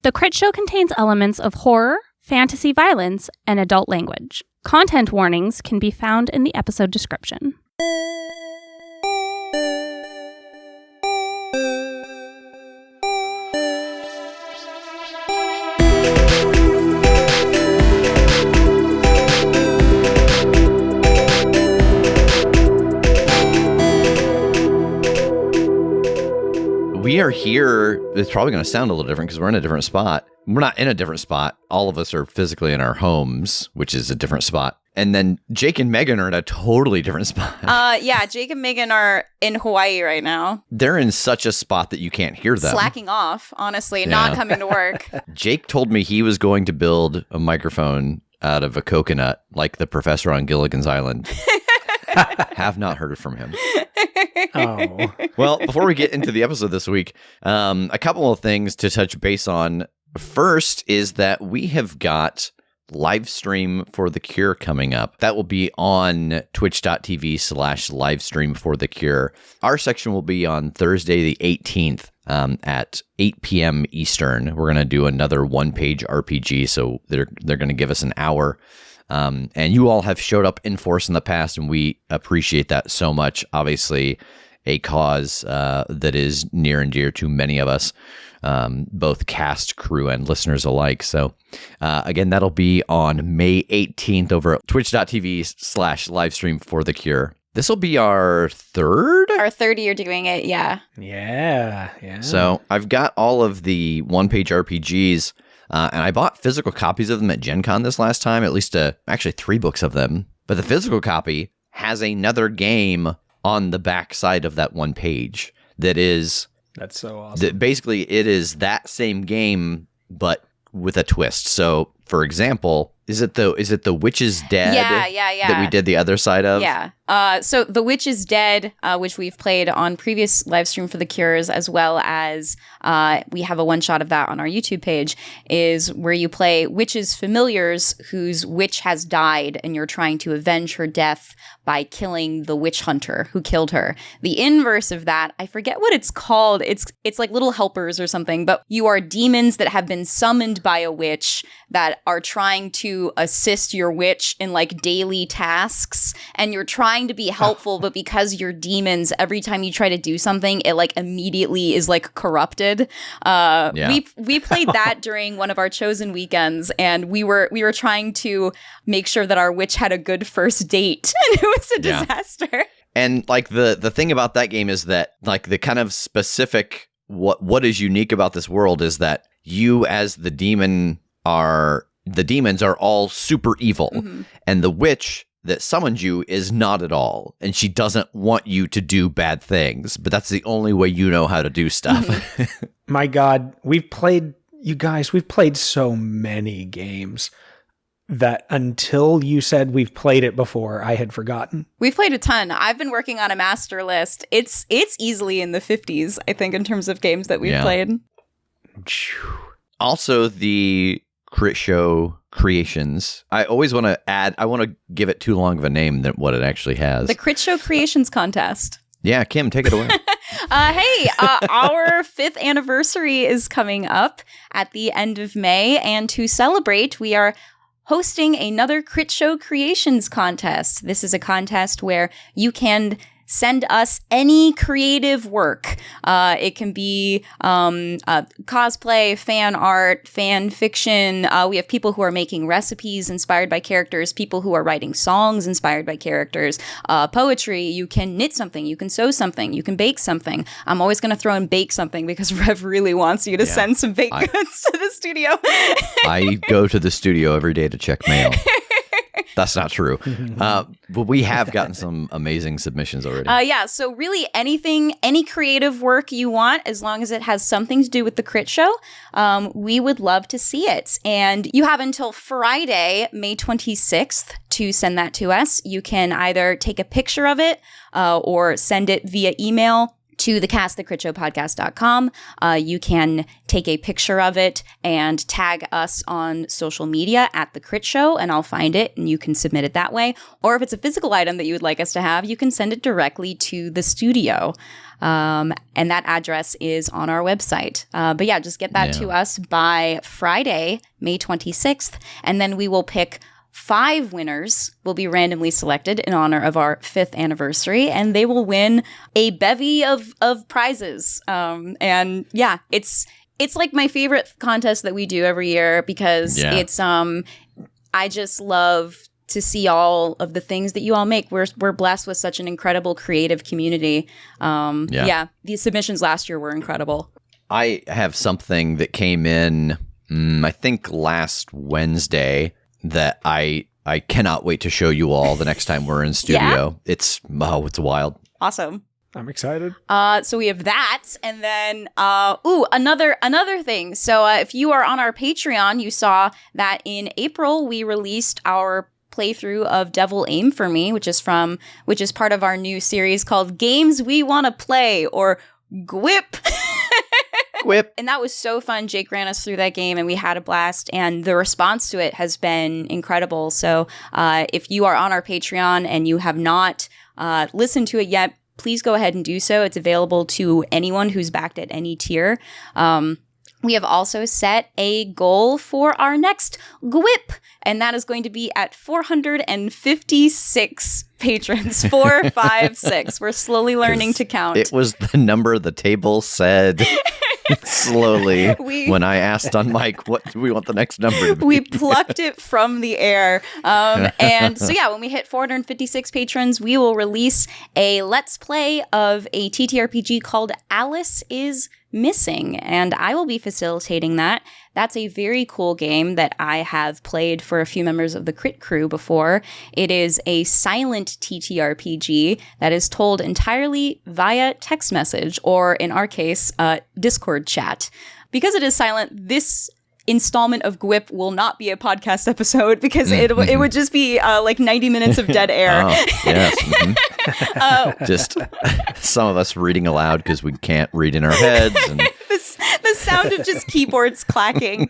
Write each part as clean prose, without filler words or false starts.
The Critshow contains elements of horror, fantasy violence, and adult language. Content warnings can be found in the episode description. We are here. It's probably going to sound a little different because we're in a different spot. We're not in a different spot. All of us are physically in our homes, which is a different spot. And then Jake and Megan are in a totally different spot. Yeah, Jake and Megan are in Hawaii right now. They're in such a spot that you can't hear them. Slacking off, honestly, not coming to work. Jake told me he was going to build a microphone out of a coconut like the professor on Gilligan's Island. Have not heard from him. Oh. Well, before we get into the episode this week, a couple of things to touch base on. First is that we have got live stream for The Cure coming up. That will be on twitch.tv/live stream for The Cure. Our section will be on Thursday the 18th at 8 p.m. Eastern. We're going to do another one-page RPG, so they're going to give us an hour. And you all have showed up in force in the past, and we appreciate that so much. Obviously, a cause that is near and dear to many of us, both cast, crew, and listeners alike. So, again, that'll be on May 18th over at twitch.tv/livestream for The Cure. This will be our third? Our third year doing it, yeah. Yeah. So I've got all of the one-page RPGs. And I bought physical copies of them at Gen Con this last time, at least actually 3 books of them. But the physical copy has another game on the back side of that one page that's so awesome. Basically, it is that same game, but with a twist. So, for example, is it the Witch is Dead that we did the other side of? Yeah. So The Witch is Dead, which we've played on previous live stream for The Cures, as well as we have a one-shot of that on our YouTube page, is where you play witches' familiars whose witch has died, and you're trying to avenge her death by killing the witch hunter who killed her. The inverse of that, I forget what it's called. It's like little helpers or something, but you are demons that have been summoned by a witch that are trying to assist your witch in like daily tasks, and you're trying to be helpful, but because you're demons, every time you try to do something, it like immediately is like corrupted. We played that during one of our chosen weekends, and we were trying to make sure that our witch had a good first date, and it was a disaster. And like the thing about that game is that like the kind of specific what is unique about this world is that you as the demons are all super evil, and the witch that summoned you is not at all, and she doesn't want you to do bad things, but that's the only way you know how to do stuff. My God, we've played so many games that until you said we've played it before, I had forgotten. We've played a ton. I've been working on a master list. It's easily in the 50s, I think, in terms of games that we've played. Also, the Critshow Creations. I always want to add, I want to give it too long of a name than what it actually has. The Critshow Creations Contest. Yeah, Kim, take it away. Our 5th anniversary is coming up at the end of May, and to celebrate, we are hosting another Critshow Creations contest. This is a contest where you can send us any creative work. It can be cosplay, fan art, fan fiction. We have people who are making recipes inspired by characters, people who are writing songs inspired by characters, poetry. You can knit something, you can sew something, you can bake something. I'm always going to throw in bake something because Rev really wants you to send some baked goods to the studio. I go to the studio every day to check mail. That's not true. But we have gotten some amazing submissions already. So really anything, any creative work you want, as long as it has something to do with the Crit Show, we would love to see it. And you have until Friday, May 26th to send that to us. You can either take a picture of it or send it via email to the cast, thecritshowpodcast.com. You can take a picture of it and tag us on social media at The Crit Show, and I'll find it, and you can submit it that way. Or if it's a physical item that you would like us to have, you can send it directly to the studio. And that address is on our website. But yeah, just get that to us by Friday, May 26th, and then we will pick 5 winners will be randomly selected in honor of our 5th anniversary, and they will win a bevy of prizes. And yeah, it's like my favorite contest that we do every year because it's I just love to see all of the things that you all make. We're blessed with such an incredible creative community. The submissions last year were incredible. I have something that came in, I think last Wednesday, that I cannot wait to show you all the next time we're in studio. It's wild. Awesome. I'm excited. So we have that, and then another thing. So if you are on our Patreon, you saw that in April we released our playthrough of Devil Aim for Me, which is part of our new series called Games We Want to Play, or GWIP. Whip. And that was so fun. Jake ran us through that game and we had a blast, and the response to it has been incredible. So if you are on our Patreon and you have not listened to it yet, please go ahead and do so. It's available to anyone who's backed at any tier. We have also set a goal for our next GWIP, and that is going to be at 456 patrons. 456. We're slowly learning to count. It was the number the table said slowly when I asked on mic, what do we want the next number to be? We plucked it from the air. And so yeah, when we hit 456 patrons, we will release a Let's Play of a TTRPG called Alice is Missing, and I will be facilitating that. That's a very cool game that I have played for a few members of the Crit Crew before. It is a silent TTRPG that is told entirely via text message, or in our case, Discord chat. Because it is silent, this installment of GWIP will not be a podcast episode because it would just be like 90 minutes of dead air. Oh, yes. Just some of us reading aloud because we can't read in our heads. And the sound of just keyboards clacking.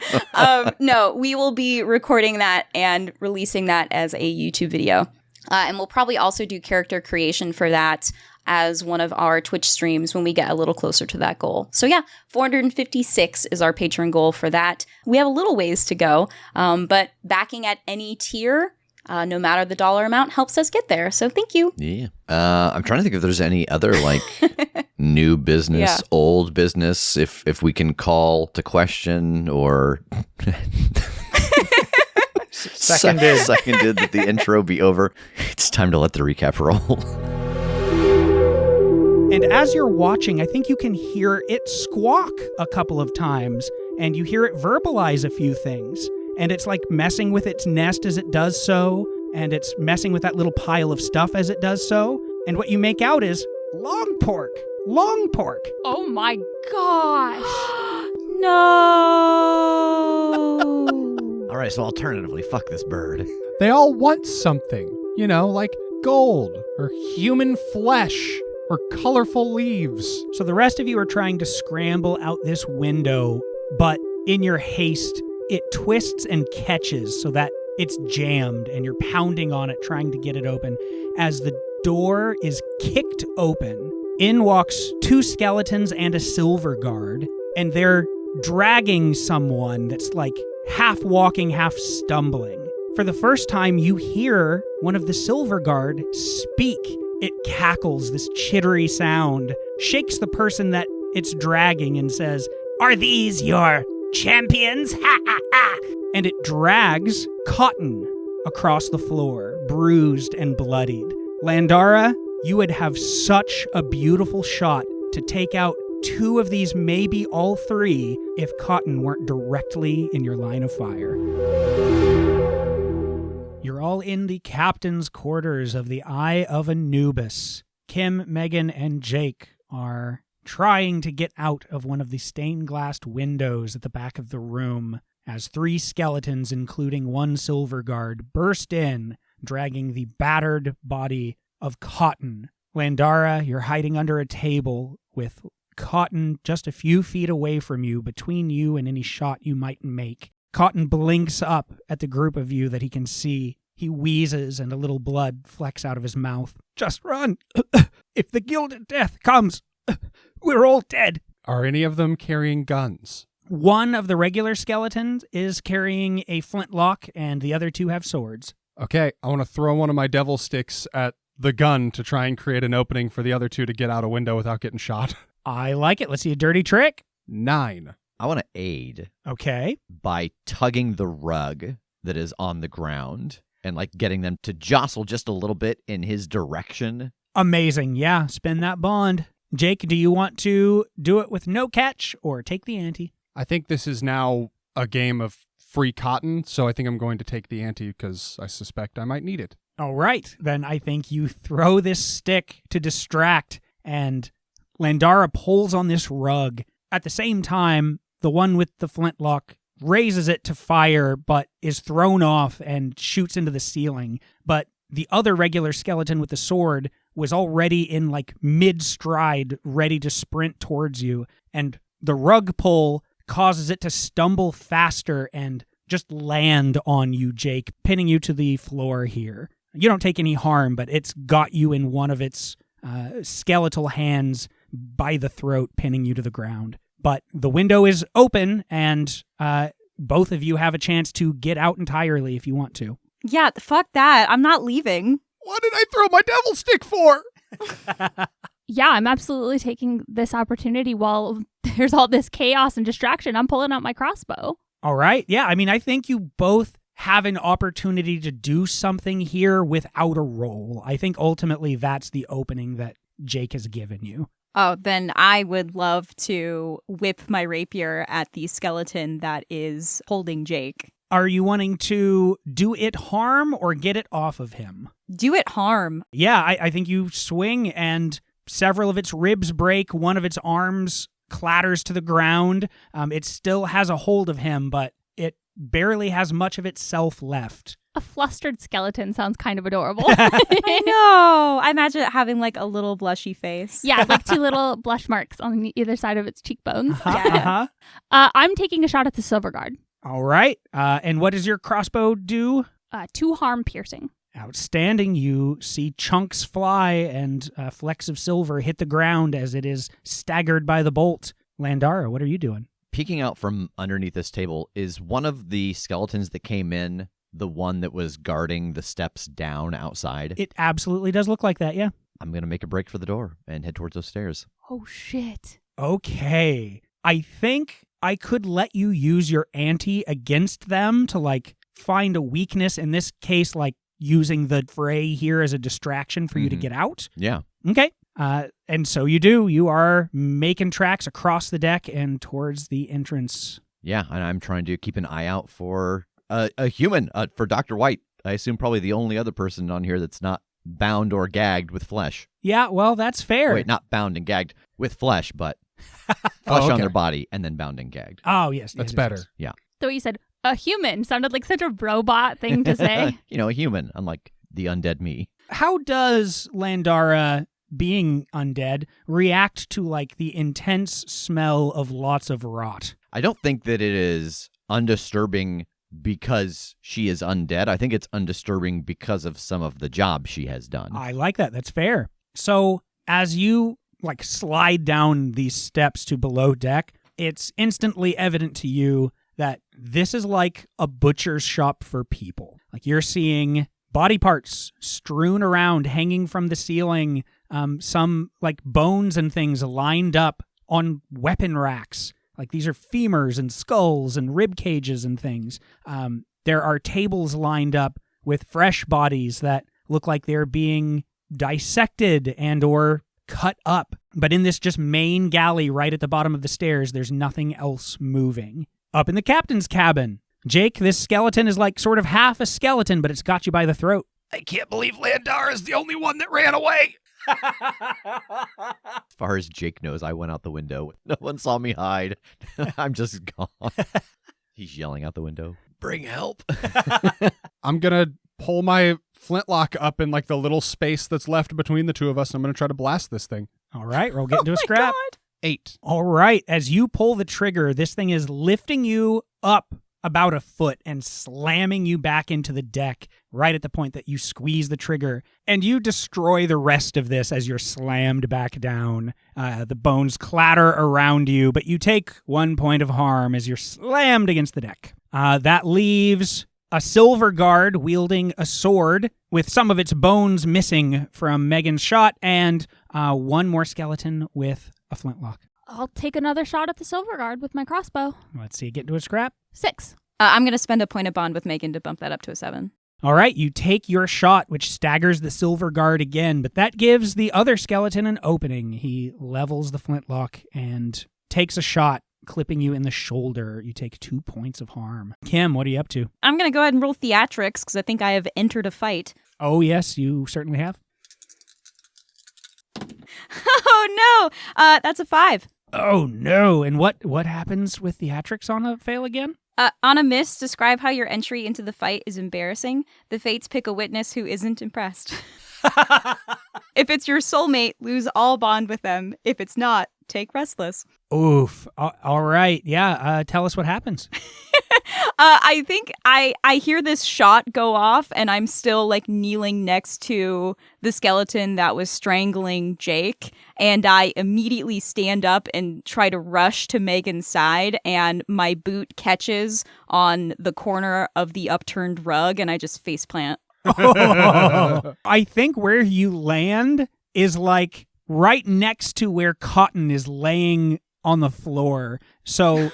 No, we will be recording that and releasing that as a YouTube video. And we'll probably also do character creation for that as one of our Twitch streams when we get a little closer to that goal. So yeah, 456 is our patron goal for that. We have a little ways to go, but backing at any tier, no matter the dollar amount, helps us get there. So thank you. Yeah. I'm trying to think if there's any other like new business, old business, if we can call to question or... Seconded that the intro be over. It's time to let the recap roll. And as you're watching, I think you can hear it squawk a couple of times, and you hear it verbalize a few things. And it's like messing with its nest as it does so, and it's messing with that little pile of stuff as it does so. And what you make out is long pork. Long pork. Oh my gosh. No. All right, so alternatively, fuck this bird. They all want something, like gold or human flesh or colorful leaves. So the rest of you are trying to scramble out this window, but in your haste, it twists and catches so that it's jammed, and you're pounding on it, trying to get it open. As the door is kicked open, in walks 2 skeletons and a silver guard, and they're dragging someone that's like half walking, half stumbling. For the first time, you hear one of the silver guard speak. It cackles, this chittery sound, shakes the person that it's dragging and says, "Are these your champions? Ha ha ha!" And it drags Cotton across the floor, bruised and bloodied. Landara, you would have such a beautiful shot to take out 2 of these, maybe all 3, if Cotton weren't directly in your line of fire. You're all in the captain's quarters of the Eye of Anubis. Kim, Megan, and Jake are trying to get out of one of the stained-glass windows at the back of the room as 3 skeletons, including 1 silver guard, burst in, dragging the battered body of Cotton. Landara, you're hiding under a table with Cotton just a few feet away from you, between you and any shot you might make. Cotton blinks up at the group of you that he can see. He wheezes and a little blood flecks out of his mouth. Just run! If the Gilded Death comes, we're all dead. Are any of them carrying guns? One of the regular skeletons is carrying a flintlock, and the other two have swords. Okay, I want to throw one of my devil sticks at the gun to try and create an opening for the other two to get out a window without getting shot. I like it. Let's see a dirty trick. 9. I want to aid Okay. by tugging the rug that is on the ground and like getting them to jostle just a little bit in his direction. Amazing. Yeah, spin that bond. Jake, do you want to do it with no catch or take the ante? I think this is now a game of free cotton, so I think I'm going to take the ante because I suspect I might need it. All right. Then I think you throw this stick to distract, and Landara pulls on this rug. At the same time, the one with the flintlock raises it to fire, but is thrown off and shoots into the ceiling. But the other regular skeleton with the sword was already in like mid-stride, ready to sprint towards you. And the rug pull causes it to stumble faster and just land on you, Jake, pinning you to the floor here. You don't take any harm, but it's got you in one of its skeletal hands by the throat, pinning you to the ground. But the window is open, and both of you have a chance to get out entirely if you want to. Yeah, fuck that. I'm not leaving. What did I throw my devil stick for? Yeah, I'm absolutely taking this opportunity while there's all this chaos and distraction. I'm pulling out my crossbow. All right. Yeah, I mean, I think you both have an opportunity to do something here without a roll. I think ultimately that's the opening that Jake has given you. Oh, then I would love to whip my rapier at the skeleton that is holding Jake. Are you wanting to do it harm or get it off of him? Do it harm. Yeah, I think you swing and several of its ribs break. One of its arms clatters to the ground. It still has a hold of him, but it barely has much of itself left. A flustered skeleton sounds kind of adorable. I know. I imagine it having like a little blushy face. Yeah, like 2 little blush marks on either side of its cheekbones. Uh-huh. I'm taking a shot at the silver guard. All right. And what does your crossbow do? 2 harm piercing. Outstanding. You see chunks fly and flecks of silver hit the ground as it is staggered by the bolt. Landara, what are you doing? Peeking out from underneath this table, is one of the skeletons that came in the one that was guarding the steps down outside? It absolutely does look like that, yeah. I'm going to make a break for the door and head towards those stairs. Oh, shit. Okay. I think I could let you use your ante against them to, like, find a weakness. In this case, like, using the fray here as a distraction for you to get out. Yeah. Okay. And so you do. You are making tracks across the deck and towards the entrance. Yeah, and I'm trying to keep an eye out for a human, for Dr. White. I assume probably the only other person on here that's not bound or gagged with flesh. Yeah, well, that's fair. Wait, not bound and gagged with flesh, but flesh on their body and then bound and gagged. Oh, yes. That's yes, better. yes. Yeah. The way you said a human sounded like such a robot thing to say. You know, a human, unlike the undead me. How does Landara, being undead, react to, like, the intense smell of lots of rot? I don't think that it is undisturbing because she is undead. I think it's undisturbing because of some of the job she has done. I like that. That's fair. So as you, like, slide down these steps to below deck, it's instantly evident to you that this is like a butcher's shop for people. Like, you're seeing body parts strewn around, hanging from the ceiling, some, like, bones and things lined up on weapon racks. Like, these are femurs and skulls and rib cages and things. There are tables lined up with fresh bodies that look like they're being dissected and or cut up. But in this just main galley right at the bottom of the stairs, there's nothing else moving. Up in the captain's cabin, Jake, this skeleton is like sort of half a skeleton, but it's got you by the throat. I can't believe Landara is the only one that ran away. As far as Jake knows, I went out the window. No one saw me hide. I'm just gone. He's yelling out the window, "Bring help." I'm going to pull my flintlock up in like the little space that's left between the two of us. I'm going to try to blast this thing. All right, roll get into a scrap. God. 8. All right, as you pull the trigger, this thing is lifting you up about a foot and slamming you back into the deck right at the point that you squeeze the trigger, and you destroy the rest of this as you're slammed back down. The bones clatter around you, but you take 1 point of harm as you're slammed against the deck. That leaves a silver guard wielding a sword with some of its bones missing from Megan's shot, and one more skeleton with a flintlock. I'll take another shot at the silver guard with my crossbow. Let's see, get into a scrap. 6. I'm going to spend a point of bond with Megan to bump that up to a 7. All right, you take your shot, which staggers the silver guard again, but that gives the other skeleton an opening. He levels the flintlock and takes a shot, clipping you in the shoulder. You take 2 points of harm. Kim, what are you up to? I'm going to go ahead and roll theatrics because I think I have entered a fight. Oh, yes, you certainly have. Oh, no. That's a 5. Oh, no. And what happens with theatrics on a fail again? On a miss, describe how your entry into the fight is embarrassing. The fates pick a witness who isn't impressed. If it's your soulmate, lose all bond with them. If it's not, take restless. Oof. All right. Yeah, tell us what happens. I think I hear this shot go off, and I'm still like kneeling next to the skeleton that was strangling Jake, and I immediately stand up and try to rush to Megan's side, and my boot catches on the corner of the upturned rug, and I just faceplant. I think where you land is like right next to where Cotton is laying on the floor. So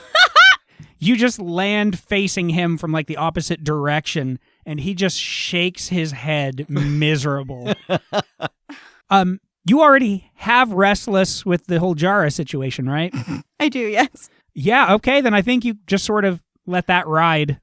you just land facing him from like the opposite direction, and he just shakes his head miserable. You already have Restless with the whole Jara situation, right? I do, yes. Yeah, okay, then I think you just sort of let that ride.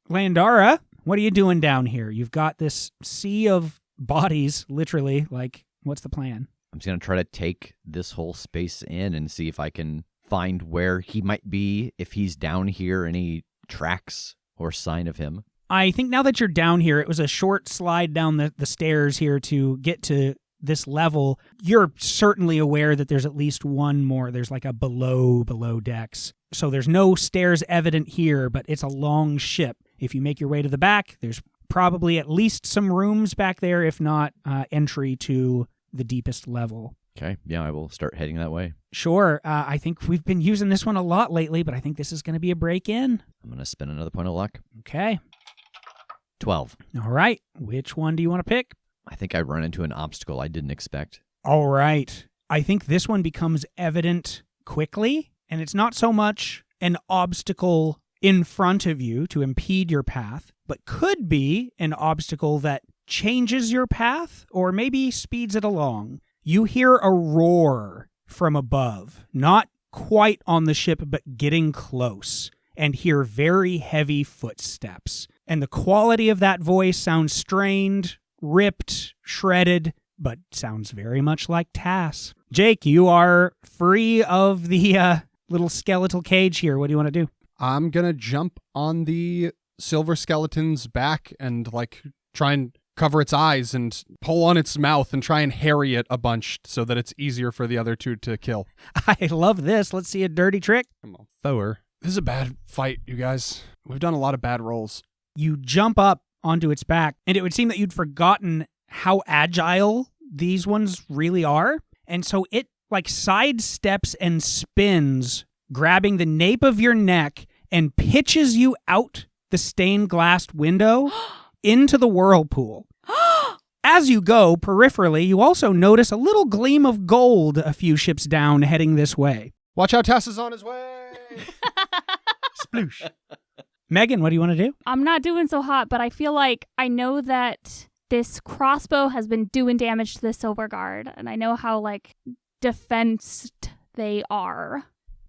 Landara, what are you doing down here? You've got this sea of bodies, literally. Like, what's the plan? I'm just going to try to take this whole space in and see if I can find where he might be, if he's down here, any tracks or sign of him. I think now that you're down here, it was a short slide down the stairs here to get to this level. You're certainly aware that there's at least one more. There's like a below decks. So there's no stairs evident here, but it's a long ship. If you make your way to the back, there's probably at least some rooms back there, if not entry to the deepest level. Okay, yeah, I will start heading that way. Sure. I think we've been using this one a lot lately, but I think this is going to be a break-in. I'm going to spend another point of luck. Okay. 12. All right. Which one do you want to pick? I think I run into an obstacle I didn't expect. All right. I think this one becomes evident quickly, and it's not so much an obstacle in front of you to impede your path, but could be an obstacle that changes your path or maybe speeds it along. You hear a roar from above, not quite on the ship, but getting close, and hear very heavy footsteps. And the quality of that voice sounds strained, ripped, shredded, but sounds very much like Tass. Jake, you are free of the little skeletal cage here. What do you want to do? I'm going to jump on the silver skeleton's back and like try and cover its eyes and pull on its mouth and try and harry it a bunch so that it's easier for the other two to kill. I love this. Let's see a dirty trick. Come on, Thor. This is a bad fight, you guys. We've done a lot of bad rolls. You jump up onto its back, and it would seem that you'd forgotten how agile these ones really are. And so it like sidesteps and spins, grabbing the nape of your neck and pitches you out the stained glass window into the whirlpool. As you go, peripherally, you also notice a little gleam of gold a few ships down heading this way. Watch out, Tass is on his way! Sploosh. Megan, what do you want to do? I'm not doing so hot, but I feel like I know that this crossbow has been doing damage to the silver guard, and I know how, like, defensed they are.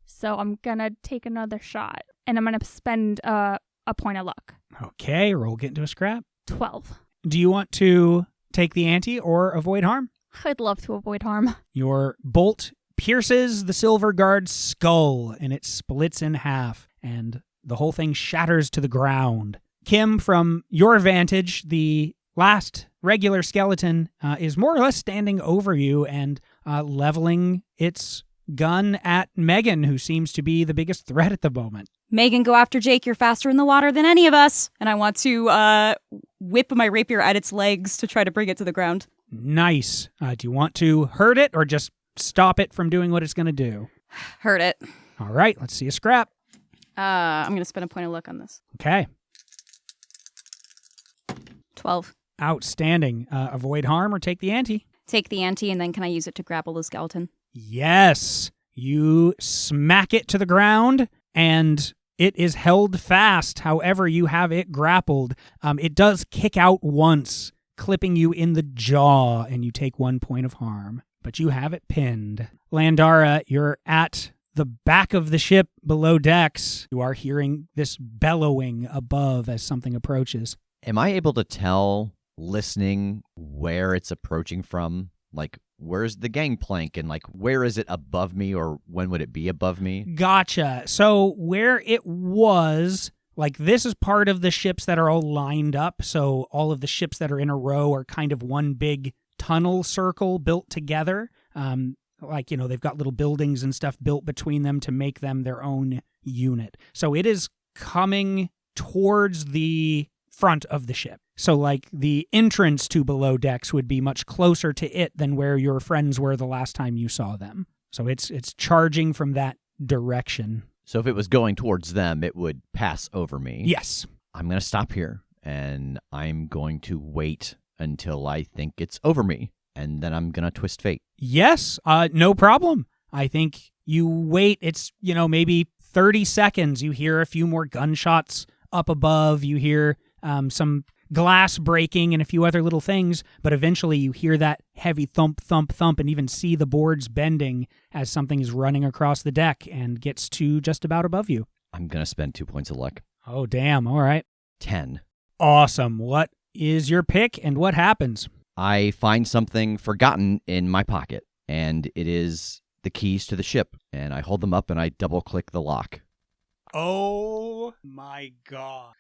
So I'm gonna take another shot, and I'm gonna spend a point of luck. Okay, roll get into a scrap. 12. Do you want to take the ante or avoid harm? I'd love to avoid harm. Your bolt pierces the silver guard's skull, and it splits in half, and the whole thing shatters to the ground. Kim, from your vantage, the last regular skeleton is more or less standing over you and leveling its gun at Megan, who seems to be the biggest threat at the moment. Megan, go after Jake. You're faster in the water than any of us. And I want to whip my rapier at its legs to try to bring it to the ground. Nice. Do you want to hurt it or just stop it from doing what it's going to do? Hurt it. All right, let's see a scrap. I'm going to spend a point of luck on this. Okay. 12. Outstanding. Avoid harm or take the ante. Take the ante, and then can I use it to grapple the skeleton? Yes. You smack it to the ground, and it is held fast. However, you have it grappled. It does kick out once, clipping you in the jaw, and you take 1 point of harm. But you have it pinned. Landara, you're at the back of the ship below decks. You are hearing this bellowing above as something approaches. Am I able to tell, listening, where it's approaching from? Like, where's the gangplank, and like, where is it above me, or when would it be above me? Gotcha. So where it was, like, this is part of the ships that are all lined up. So all of the ships that are in a row are kind of one big tunnel circle built together. Like, you know, they've got little buildings and stuff built between them to make them their own unit. So it is coming towards the front of the ship. So, like, the entrance to below decks would be much closer to it than where your friends were the last time you saw them. So it's charging from that direction. So if it was going towards them, it would pass over me. Yes. I'm going to stop here, and I'm going to wait until I think it's over me, and then I'm going to twist fate. Yes, no problem. I think you wait. It's, you know, maybe 30 seconds. You hear a few more gunshots up above. You hear some glass breaking and a few other little things, but eventually you hear that heavy thump, thump, thump, and even see the boards bending as something is running across the deck and gets to just about above you. I'm going to spend 2 points of luck. Oh, damn. All right. 10. Awesome. What is your pick and what happens? I find something forgotten in my pocket, and it is the keys to the ship, and I hold them up and I double-click the lock. Oh my God.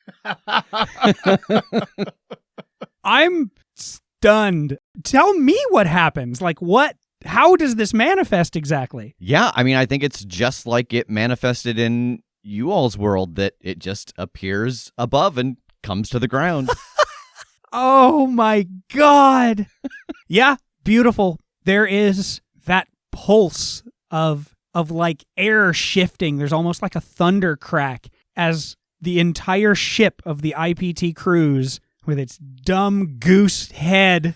I'm stunned. Tell me what happens. Like, how does this manifest exactly? Yeah, I mean, I think it's just like it manifested in you all's world, that it just appears above and comes to the ground. Oh my God. Yeah, beautiful. There is that pulse of like air shifting. There's almost like a thunder crack as the entire ship of the IPT cruise, with its dumb goose head,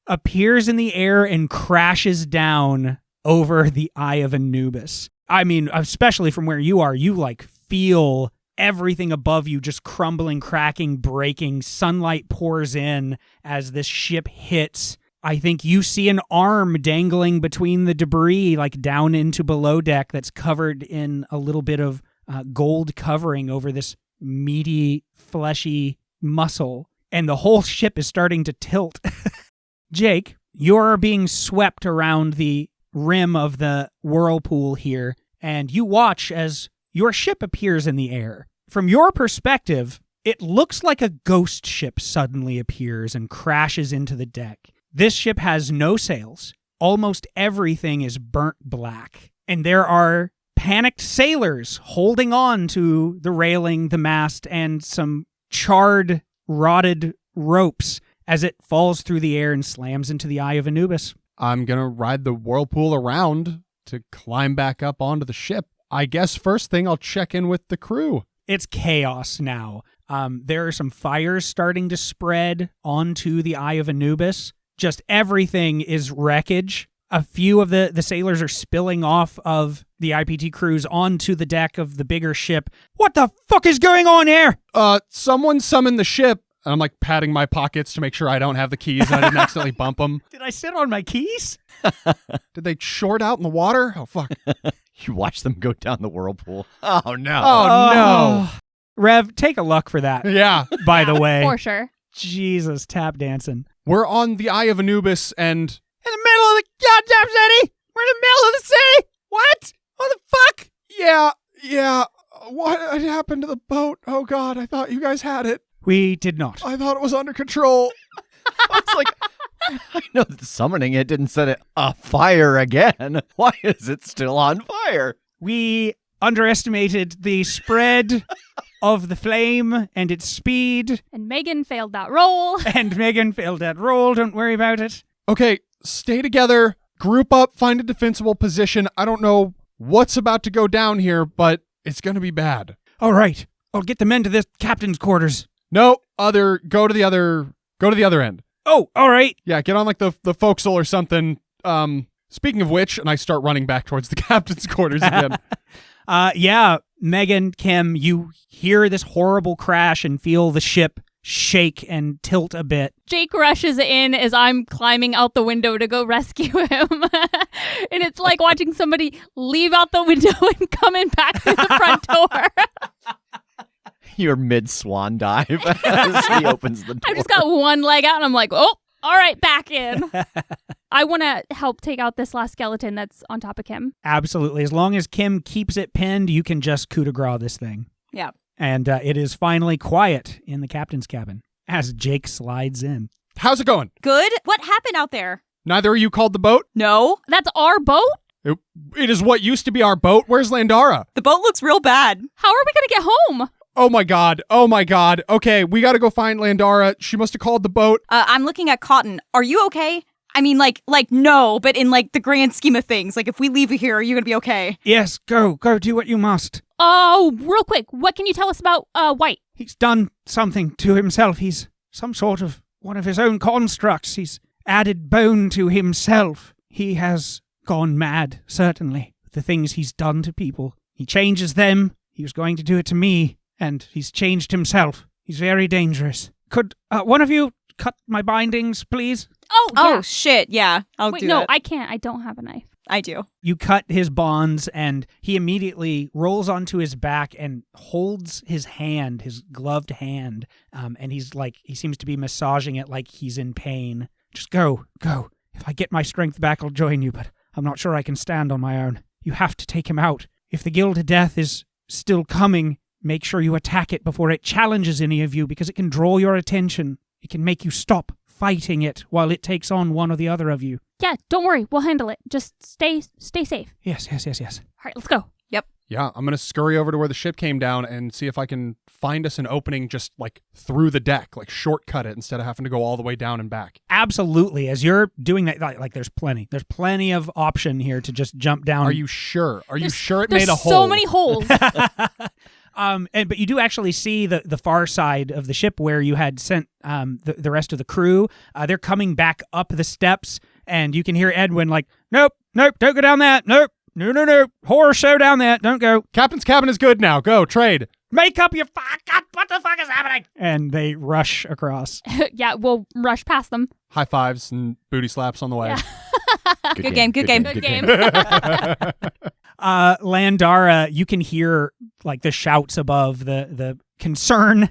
appears in the air and crashes down over the Eye of Anubis. I mean, especially from where you are, you like feel everything above you just crumbling, cracking, breaking. Sunlight pours in as this ship hits. I think you see an arm dangling between the debris, like down into below deck, that's covered in a little bit of gold covering over this meaty, fleshy muscle. And the whole ship is starting to tilt. Jake, you're being swept around the rim of the whirlpool here, and you watch as your ship appears in the air. From your perspective, it looks like a ghost ship suddenly appears and crashes into the deck. This ship has no sails. Almost everything is burnt black. And there are panicked sailors holding on to the railing, the mast, and some charred, rotted ropes as it falls through the air and slams into the Eye of Anubis. I'm going to ride the whirlpool around to climb back up onto the ship. I guess first thing I'll check in with the crew. It's chaos now. There are some fires starting to spread onto the Eye of Anubis. Just everything is wreckage. A few of the sailors are spilling off of the IPT cruise onto the deck of the bigger ship. What the fuck is going on here? Someone summoned the ship. And I'm like patting my pockets to make sure I don't have the keys and I didn't accidentally bump them. Did I sit on my keys? Did they short out in the water? Oh, fuck. You watch them go down the whirlpool. Oh, no. Oh, no. Rev, take a luck for that. Yeah. By the way. For sure. Jesus, tap dancing. We're on the Eye of Anubis and... In the middle of the goddamn city! We're in the middle of the city! What? What the fuck? Yeah. What happened to the boat? Oh, God, I thought you guys had it. We did not. I thought it was under control. It's like, I know that summoning it didn't set it afire again. Why is it still on fire? We underestimated the spread of the flame and its speed. And Megan failed that roll. And Megan failed that roll. Don't worry about it. Okay, stay together, group up, find a defensible position. I don't know what's about to go down here, but it's going to be bad. All right. I'll get the men to the captain's quarters. No, go to the other end. Oh, all right. Yeah, get on like the forecastle or something. Speaking of which, and I start running back towards the captain's quarters again. Yeah, Megan, Kim, you hear this horrible crash and feel the ship shake and tilt a bit. Jake rushes in as I'm climbing out the window to go rescue him. And it's like watching somebody leave out the window and coming back through the front door. You're mid-swan dive as he opens the door. I've just got one leg out and I'm like, oh, all right, back in. I want to help take out this last skeleton that's on top of Kim. Absolutely. As long as Kim keeps it pinned, you can just coup de grace this thing. Yeah. And it is finally quiet in the captain's cabin as Jake slides in. How's it going? Good. What happened out there? Neither of you called the boat? No. That's our boat? It is what used to be our boat. Where's Landara? The boat looks real bad. How are we going to get home? Oh my god. Okay, we gotta go find Landara. She must have called the boat. I'm looking at Cotton. Are you okay? I mean, like no, but in like the grand scheme of things, like if we leave you here, are you gonna be okay? Yes, go do what you must. Oh, real quick, what can you tell us about White? He's done something to himself. He's some sort of one of his own constructs. He's added bone to himself. He has gone mad, certainly, with the things he's done to people. He changes them. He was going to do it to me. And he's changed himself. He's very dangerous. Could one of you cut my bindings, please? Oh, yeah. Shit, yeah. I'll Wait, do no, it. I can't. I don't have a knife. I do. You cut his bonds, and he immediately rolls onto his back and holds his hand, his gloved hand, and he seems to be massaging it like he's in pain. Just go. If I get my strength back, I'll join you, but I'm not sure I can stand on my own. You have to take him out. If the Guild of Death is still coming, make sure you attack it before it challenges any of you, because it can draw your attention. It can make you stop fighting it while it takes on one or the other of you. Yeah, don't worry. We'll handle it. Just stay safe. Yes. All right, let's go. Yeah, I'm gonna scurry over to where the ship came down and see if I can find us an opening just like through the deck, like shortcut it instead of having to go all the way down and back. Absolutely. As you're doing that, like there's plenty of option here to just jump down. Are you sure? Are you sure it There's made a hole? so many holes. But you do actually see the far side of the ship where you had sent the rest of the crew. They're coming back up the steps, and you can hear Edwin like, nope, don't go down that. Nope, no. Horror show down that. Don't go. Captain's cabin is good now. Go, trade. Make up your fuck. What the fuck is happening? And they rush across. Yeah, we'll rush past them. High fives and booty slaps on the way. Yeah. Good game. Good game. Landara, you can hear like the shouts above, the concern,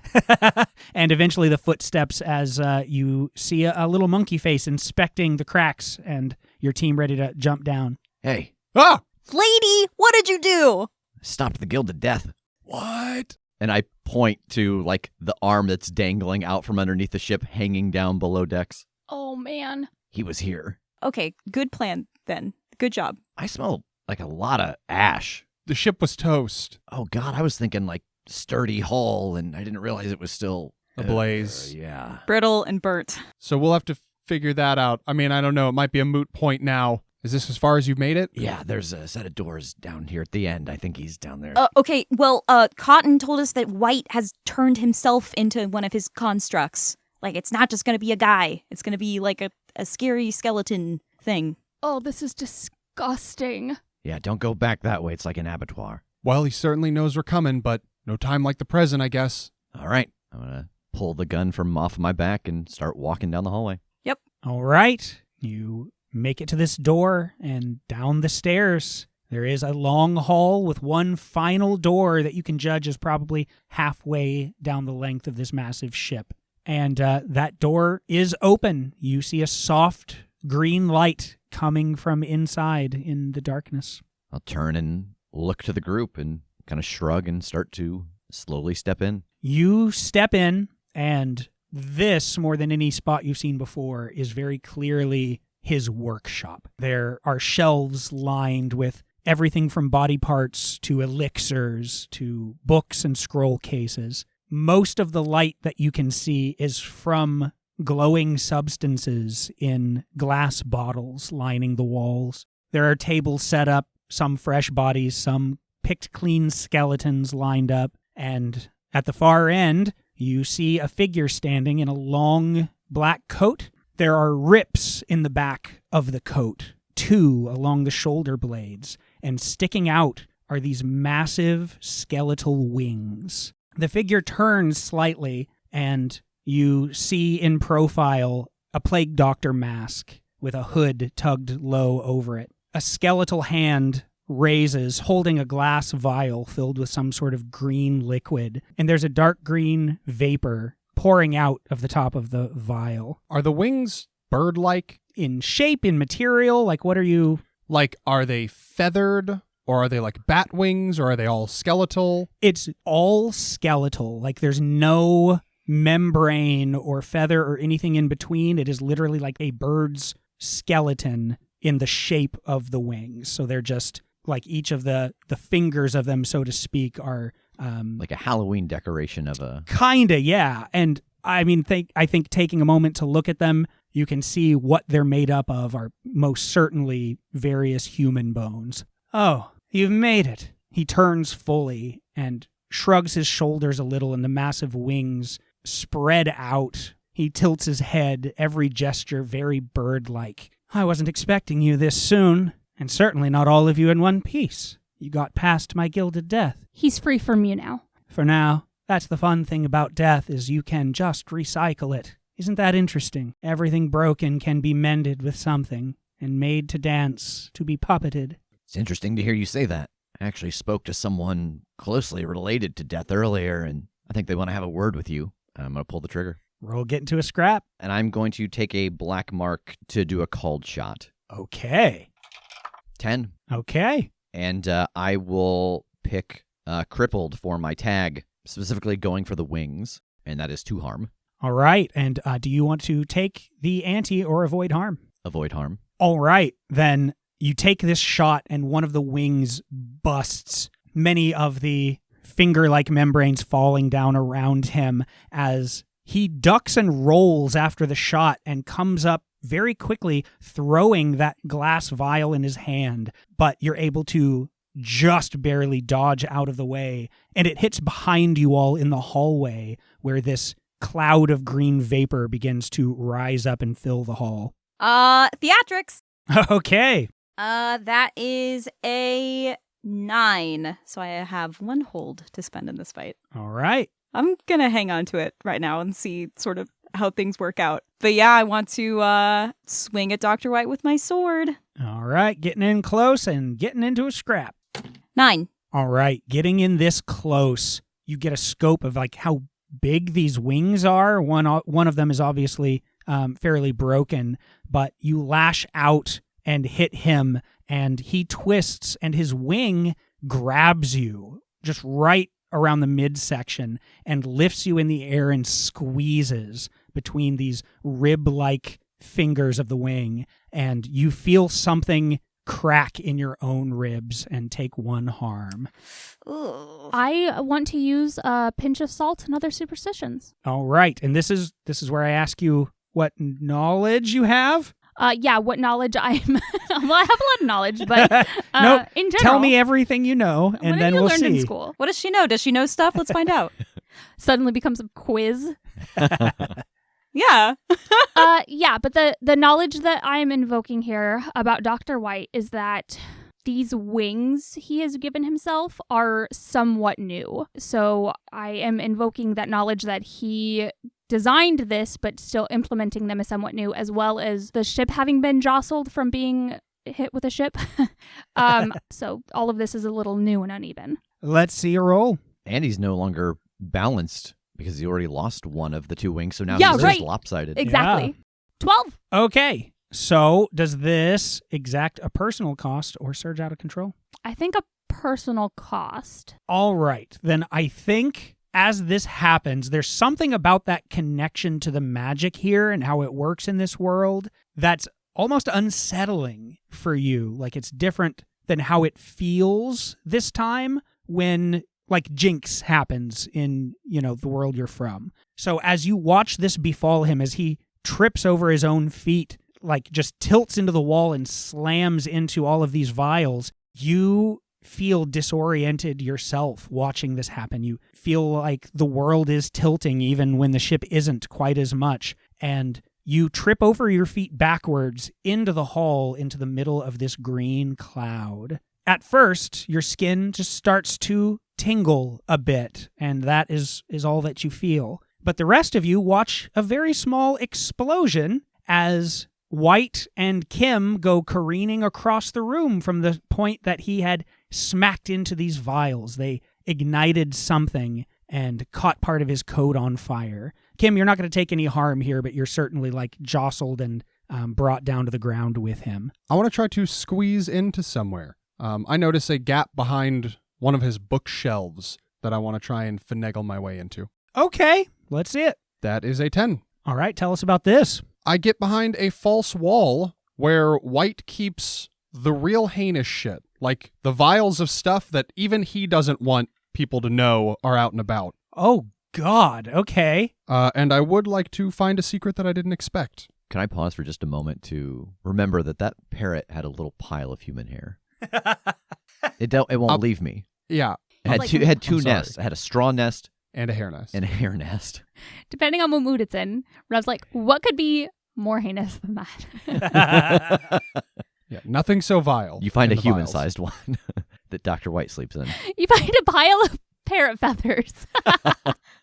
and eventually the footsteps as you see a little monkey face inspecting the cracks, and your team ready to jump down. Hey, Ah! Lady, what did you do? stopped the Guild of Death. What? And I point to like the arm that's dangling out from underneath the ship, hanging down below decks. Oh, man. He was here. Okay, good plan then. Good job. I smell like a lot of ash. The ship was toast. Oh, God, I was thinking like sturdy hull, and I didn't realize it was still ablaze. Yeah. Brittle and burnt. So we'll have to figure that out. I mean, I don't know. It might be a moot point now. Is this as far as you've made it? Yeah, there's a set of doors down here at the end. I think he's down there. Okay, well, Cotton told us that White has turned himself into one of his constructs. Like, it's not just going to be a guy. It's going to be like a scary skeleton thing. Oh, this is disgusting. Yeah, don't go back that way. It's like an abattoir. Well, he certainly knows we're coming, but no time like the present, I guess. All right. I'm going to pull the gun from off my back and start walking down the hallway. Yep. All right. You make it to this door and down the stairs. There is a long hall with one final door that you can judge is probably halfway down the length of this massive ship. And that door is open. You see a soft green light coming from inside in the darkness. I'll turn and look to the group and kind of shrug and start to slowly step in. You step in, And this, more than any spot you've seen before, is very clearly his workshop. There are shelves lined with everything from body parts to elixirs to books and scroll cases. Most of the light that you can see is from glowing substances in glass bottles lining the walls. There are tables set up, some fresh bodies, some picked clean skeletons lined up, and at the far end, you see a figure standing in a long black coat. There are rips in the back of the coat, 2 along the shoulder blades, and sticking out are these massive skeletal wings. The figure turns slightly, and you see in profile a plague doctor mask with a hood tugged low over it. A skeletal hand raises, holding a glass vial filled with some sort of green liquid, and there's a dark green vapor pouring out of the top of the vial. Are the wings bird-like? In shape, in material, like what are you... Like, are they feathered? Or are they like bat wings? Or are they all skeletal? It's all skeletal. Like there's no membrane or feather or anything in between. It is literally like a bird's skeleton in the shape of the wings. So they're just like each of the fingers of them, so to speak, are... like a Halloween decoration of a... Kinda, yeah. And I mean, I think taking a moment to look at them, you can see what they're made up of are most certainly various human bones. Oh, you've made it. He turns fully and shrugs his shoulders a little, and the massive wings spread out. He tilts his head, every gesture very bird-like. I wasn't expecting you this soon, and certainly not all of you in one piece. You got past my gilded death. He's free from you now. For now. That's the fun thing about death, is you can just recycle it. Isn't that interesting? Everything broken can be mended with something, and made to dance, to be puppeted. It's interesting to hear you say that. I actually spoke to someone closely related to death earlier, and I think they want to have a word with you. I'm going to pull the trigger. Roll get into a scrap. And I'm going to take a black mark to do a called shot. Okay. 10. Okay. And I will pick crippled for my tag, specifically going for the wings, and that is 2 harm. All right. And do you want to take the ante or avoid harm? Avoid harm. All right. Then you take this shot, and one of the wings busts, many of the finger-like membranes falling down around him as he ducks and rolls after the shot and comes up very quickly, throwing that glass vial in his hand. But you're able to just barely dodge out of the way, and it hits behind you all in the hallway, where this cloud of green vapor begins to rise up and fill the hall. Theatrics. Okay. That is a 9. So I have 1 hold to spend in this fight. All right. I'm going to hang on to it right now and see sort of how things work out. But yeah, I want to swing at Dr. White with my sword. All right. Getting in close and getting into a scrap. 9. All right. Getting in this close, you get a scope of like how big these wings are. One of them is obviously fairly broken, but you lash out and hit him, and he twists, and his wing grabs you just right around the midsection and lifts you in the air and squeezes between these rib-like fingers of the wing, and you feel something crack in your own ribs and take 1 harm. Ooh. I want to use a pinch of salt and other superstitions. All right, and this is where I ask you what knowledge you have. Yeah, what knowledge I'm... well, I have a lot of knowledge, but Nope. in general... Tell me everything you know, and what then have you we'll learned see. in school? What does she know? Does she know stuff? Let's find out. Suddenly becomes a quiz. Yeah. Yeah, but the knowledge that I'm invoking here about Dr. White is that these wings he has given himself are somewhat new. So I am invoking that knowledge that he designed this, but still implementing them is somewhat new, as well as the ship having been jostled from being hit with a ship. So all of this is a little new and uneven. Let's see a roll. And he's no longer balanced because he already lost one of the 2 wings, so now Yeah, he's right. just lopsided. Exactly. Yeah. 12. Okay, so does this exact a personal cost or surge out of control? I think a personal cost. All right, then I think as this happens, there's something about that connection to the magic here and how it works in this world that's almost unsettling for you. Like, it's different than how it feels this time when, like, Jinx happens in, the world you're from. So as you watch this befall him, as he trips over his own feet, like, just tilts into the wall and slams into all of these vials, you feel disoriented yourself watching this happen. You feel like the world is tilting even when the ship isn't quite as much. And you trip over your feet backwards into the hall, into the middle of this green cloud. At first, your skin just starts to tingle a bit, and that is all that you feel. But the rest of you watch a very small explosion as White and Kim go careening across the room from the point that he had smacked into these vials. They ignited something and caught part of his coat on fire. Kim, you're not going to take any harm here, but you're certainly, like, jostled and brought down to the ground with him. I want to try to squeeze into somewhere. I notice a gap behind one of his bookshelves that I want to try and finagle my way into. Okay, let's see it. That is a 10. All right, tell us about this. I get behind a false wall where White keeps the real heinous shit, like the vials of stuff that even he doesn't want people to know are out and about. Oh, God, okay. And I would like to find a secret that I didn't expect. Can I pause for just a moment to remember that parrot had a little pile of human hair? It won't leave me. Yeah. It had two nests. It had a straw nest and a hair nest. And a hair nest. Depending on what mood it's in, Rev's like, what could be more heinous than that? Yeah, nothing so vile. You find a human-sized one that Dr. White sleeps in. You find a pile of parrot feathers.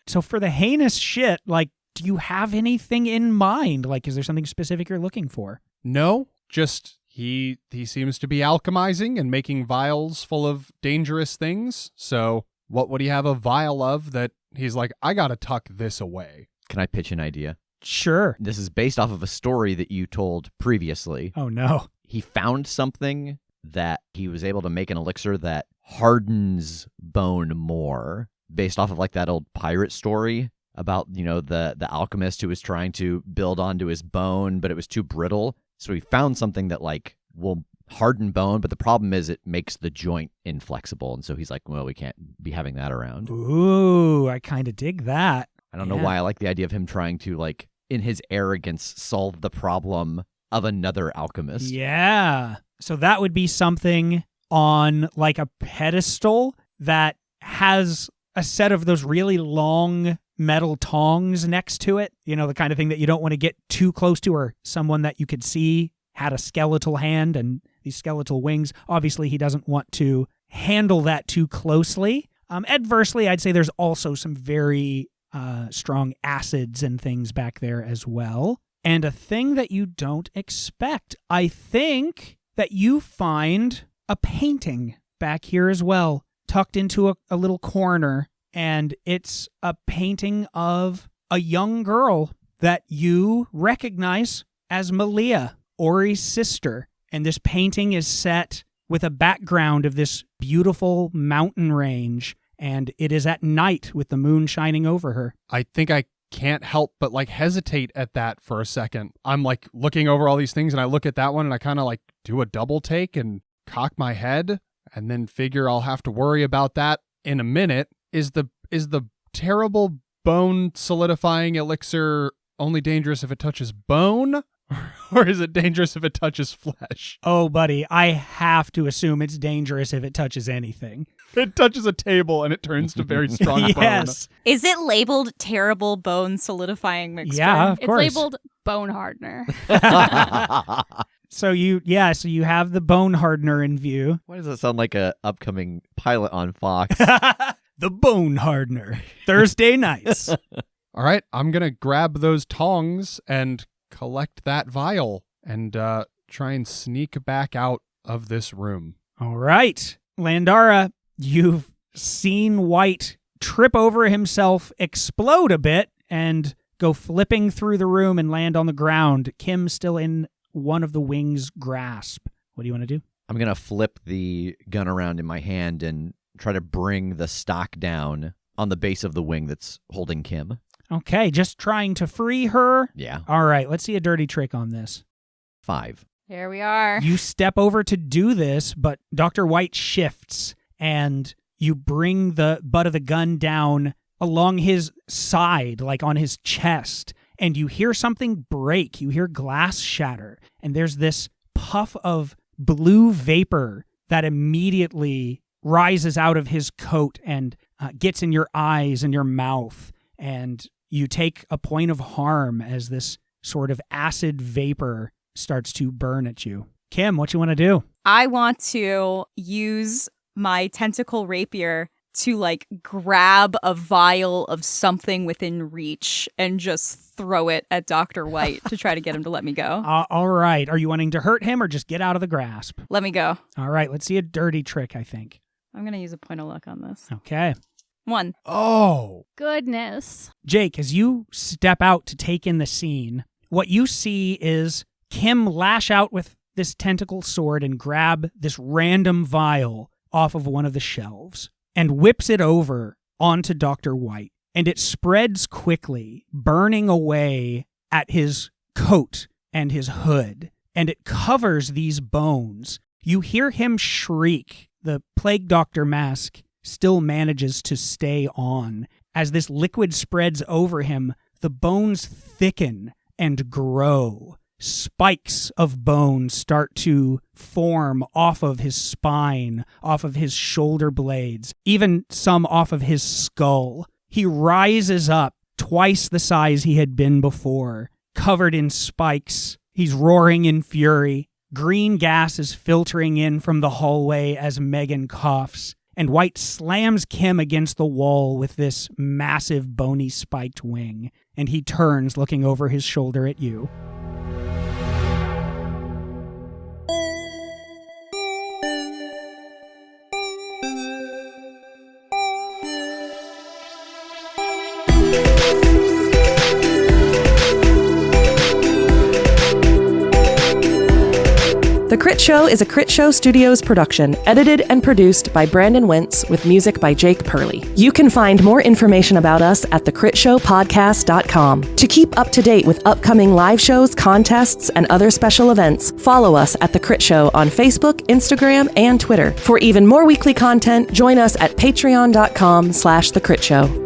So for the heinous shit, like, do you have anything in mind? Like, is there something specific you're looking for? No, just he seems to be alchemizing and making vials full of dangerous things. So what would he have a vial of that he's like, I gotta tuck this away? Can I pitch an idea? Sure. This is based off of a story that you told previously. Oh, no. He found something that he was able to make an elixir that hardens bone more, based off of, like, that old pirate story about, the alchemist who was trying to build onto his bone, but it was too brittle. So he found something that, like, will harden bone, but the problem is it makes the joint inflexible. And so he's like, well, we can't be having that around. Ooh, I kind of dig that. I don't know why I like the idea of him trying to, like, in his arrogance, solve the problem of another alchemist. Yeah. So that would be something on, like, a pedestal that has a set of those really long metal tongs next to it. The kind of thing that you don't want to get too close to, or someone that you could see had a skeletal hand and these skeletal wings. Obviously, he doesn't want to handle that too closely. Adversely, I'd say there's also some very strong acids and things back there as well. And a thing that you don't expect, I think that you find a painting back here as well, tucked into a little corner. And it's a painting of a young girl that you recognize as Malia, Ori's sister. And this painting is set with a background of this beautiful mountain range. And it is at night with the moon shining over her. I think I can't help but, like, hesitate at that for a second. I'm, like, looking over all these things, and I look at that one, and I kind of, like, do a double take and cock my head, and then figure I'll have to worry about that in a minute. Is the terrible bone solidifying elixir only dangerous if it touches bone? Or is it dangerous if it touches flesh? Oh, buddy, I have to assume it's dangerous if it touches anything. It touches a table and it turns to very strong Yes. bone. Is it labeled terrible bone solidifying mixture? Yeah, of course. It's labeled bone hardener. So you have the bone hardener in view. Why does that sound like a upcoming pilot on Fox? The bone hardener. Thursday nights. All right, I'm going to grab those tongs and collect that vial and try and sneak back out of this room. All right. Landara, you've seen White trip over himself, explode a bit, and go flipping through the room and land on the ground. Kim still in one of the wings' grasp. What do you want to do? I'm going to flip the gun around in my hand and try to bring the stock down on the base of the wing that's holding Kim. Okay, just trying to free her. Yeah. All right, let's see a dirty trick on this. 5. Here we are. You step over to do this, but Dr. White shifts, and you bring the butt of the gun down along his side, like on his chest, and you hear something break. You hear glass shatter, and there's this puff of blue vapor that immediately rises out of his coat and gets in your eyes and your mouth, and you take a point of harm as this sort of acid vapor starts to burn at you. Kim, what you want to do? I want to use my tentacle rapier to like grab a vial of something within reach and just throw it at Dr. White to try to get him to let me go. All right. Are you wanting to hurt him or just get out of the grasp? Let me go. All right. Let's see a dirty trick, I think. I'm going to use a point of luck on this. Okay. 1. Oh. Goodness. Jake, as you step out to take in the scene, what you see is Kim lash out with this tentacle sword and grab this random vial off of one of the shelves and whips it over onto Dr. White. And it spreads quickly, burning away at his coat and his hood. And it covers these bones. You hear him shriek. The Plague Doctor mask still manages to stay on. As this liquid spreads over him, the bones thicken and grow. Spikes of bone start to form off of his spine, off of his shoulder blades, even some off of his skull. He rises up twice the size he had been before, covered in spikes. He's roaring in fury. Green gas is filtering in from the hallway as Megan coughs, and White slams Kim against the wall with this massive bony spiked wing, and he turns looking over his shoulder at you. The Critshow is a Critshow Studios production, edited and produced by Brandon Wentz with music by Jake Purley. You can find more information about us at thecritshowpodcast.com. To keep up to date with upcoming live shows, contests, and other special events, follow us at The Crit Show on Facebook, Instagram, and Twitter. For even more weekly content, join us at patreon.com/thecritShow.